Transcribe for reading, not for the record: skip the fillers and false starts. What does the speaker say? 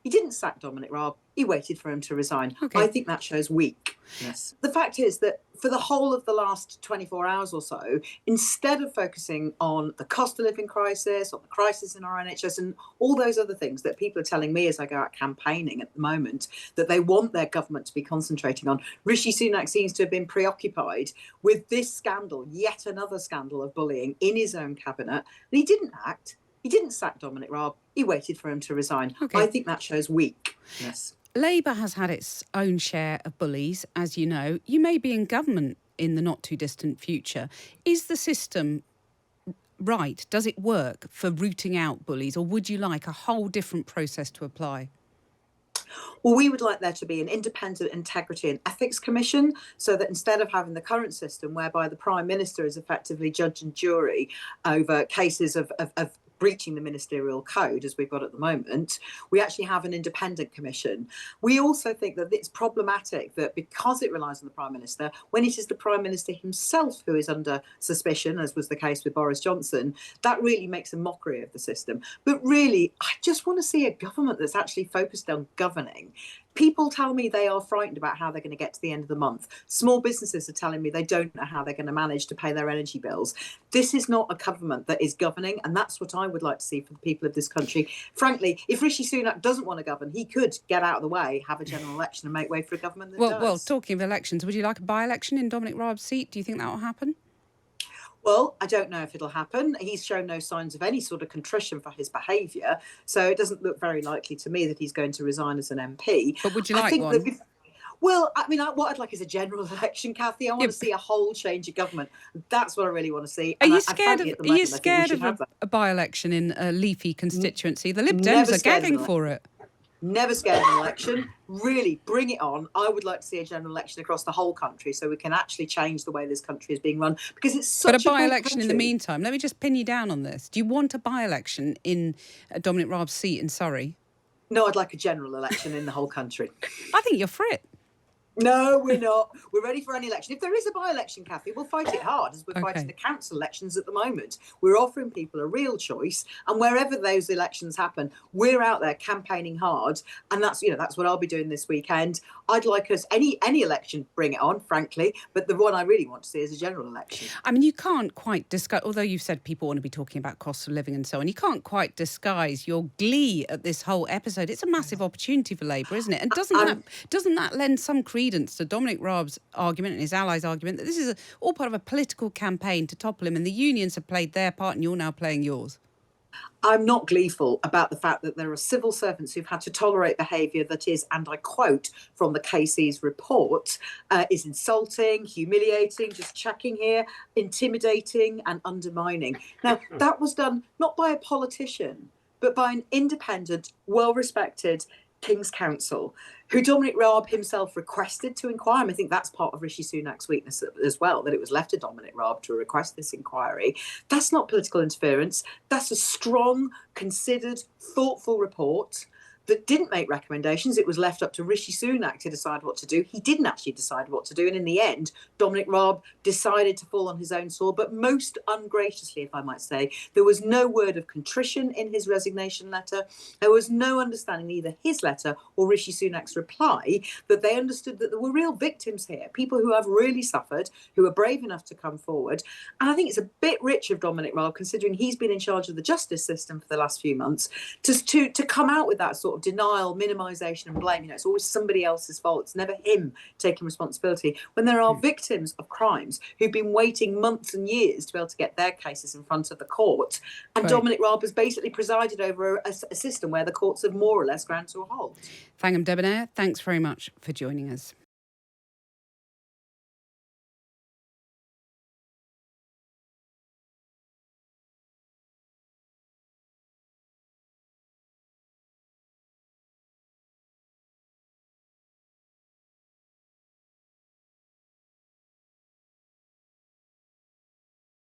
He didn't sack Dominic Raab. He waited for him to resign. Okay. I think that shows weakness. The fact is that for the whole of the last 24 hours or so, instead of focusing on the cost of living crisis, on the crisis in our NHS and all those other things that people are telling me as I go out campaigning at the moment that they want their government to be concentrating on, Rishi Sunak seems to have been preoccupied with this scandal, yet another scandal of bullying in his own cabinet. And he didn't act. He didn't sack Dominic Raab. He waited for him to resign. Okay. I think that shows weakness. Labour has had its own share of bullies, as you know. You may be in government in the not too distant future. Is the system right? Does it work for rooting out bullies, or would you like a whole different process to apply? Well, we would like there to be an independent integrity and ethics commission so that instead of having the current system whereby the Prime Minister is effectively judge and jury over cases of breaching the ministerial code, as we've got at the moment, we actually have an independent commission. We also think that it's problematic that because it relies on the Prime Minister, when it is the Prime Minister himself who is under suspicion, as was the case with Boris Johnson, that really makes a mockery of the system. But really, I just want to see a government that's actually focused on governing. People tell me they are frightened about how they're going to get to the end of the month. Small businesses are telling me they don't know how they're going to manage to pay their energy bills. This is not a government that is governing, and that's what I would like to see for the people of this country. Frankly, if Rishi Sunak doesn't want to govern, he could get out of the way, have a general election and make way for a government that does. Well, talking of elections, would you like a by-election in Dominic Raab's seat? Do you think that will happen? Well, I don't know if it'll happen. He's shown no signs of any sort of contrition for his behaviour, so it doesn't look very likely to me that he's going to resign as an MP. But would you like one? Well, I mean, what I'd like is a general election, Kathy. I want to see a whole change of government. That's what I really want to see. Are you scared of a by-election in a leafy constituency? The Lib Dems are gagging for it. Never scared of an election. Really, bring it on. I would like to see a general election across the whole country so we can actually change the way this country is being run, because it's such a But a by-election in the meantime, let me just pin you down on this. Do you want a by-election in Dominic Raab's seat in Surrey? No, I'd like a general election in the whole country. I think you're for it. No, we're not. We're ready for any election. If there is a by-election, Kathy, we'll fight it hard as we're fighting the council elections at the moment. We're offering people a real choice, and wherever those elections happen, we're out there campaigning hard, and that's what I'll be doing this weekend. I'd like us any election, bring it on, frankly, but the one I really want to see is a general election. I mean, you can't quite disguise, although you've said people want to be talking about cost of living and so on, you can't quite disguise your glee at this whole episode. It's a massive opportunity for Labour, isn't it? And doesn't that lend some credence to Dominic Raab's argument and his allies' argument that this is all part of a political campaign to topple him, and the unions have played their part and you're now playing yours? I'm not gleeful about the fact that there are civil servants who've had to tolerate behaviour that is, and I quote from the KC's report, is insulting, humiliating, just checking here, intimidating and undermining. Now, that was done not by a politician, but by an independent, well-respected King's Counsel, who Dominic Raab himself requested to inquire. And I think that's part of Rishi Sunak's weakness as well, that it was left to Dominic Raab to request this inquiry. That's not political interference. That's a strong, considered, thoughtful report that didn't make recommendations. It was left up to Rishi Sunak to decide what to do. He didn't actually decide what to do. And in the end, Dominic Raab decided to fall on his own sword, but most ungraciously, if I might say. There was no word of contrition in his resignation letter. There was no understanding, either his letter or Rishi Sunak's reply, that they understood that there were real victims here, people who have really suffered, who are brave enough to come forward. And I think it's a bit rich of Dominic Raab, considering he's been in charge of the justice system for the last few months, to come out with that sort of denial, minimisation and blame. It's always somebody else's fault. It's never him taking responsibility. When there are victims of crimes who've been waiting months and years to be able to get their cases in front of the court, and Dominic Raab has basically presided over a system where the courts have more or less ground to a halt. Thangam Debbonaire, thanks very much for joining us.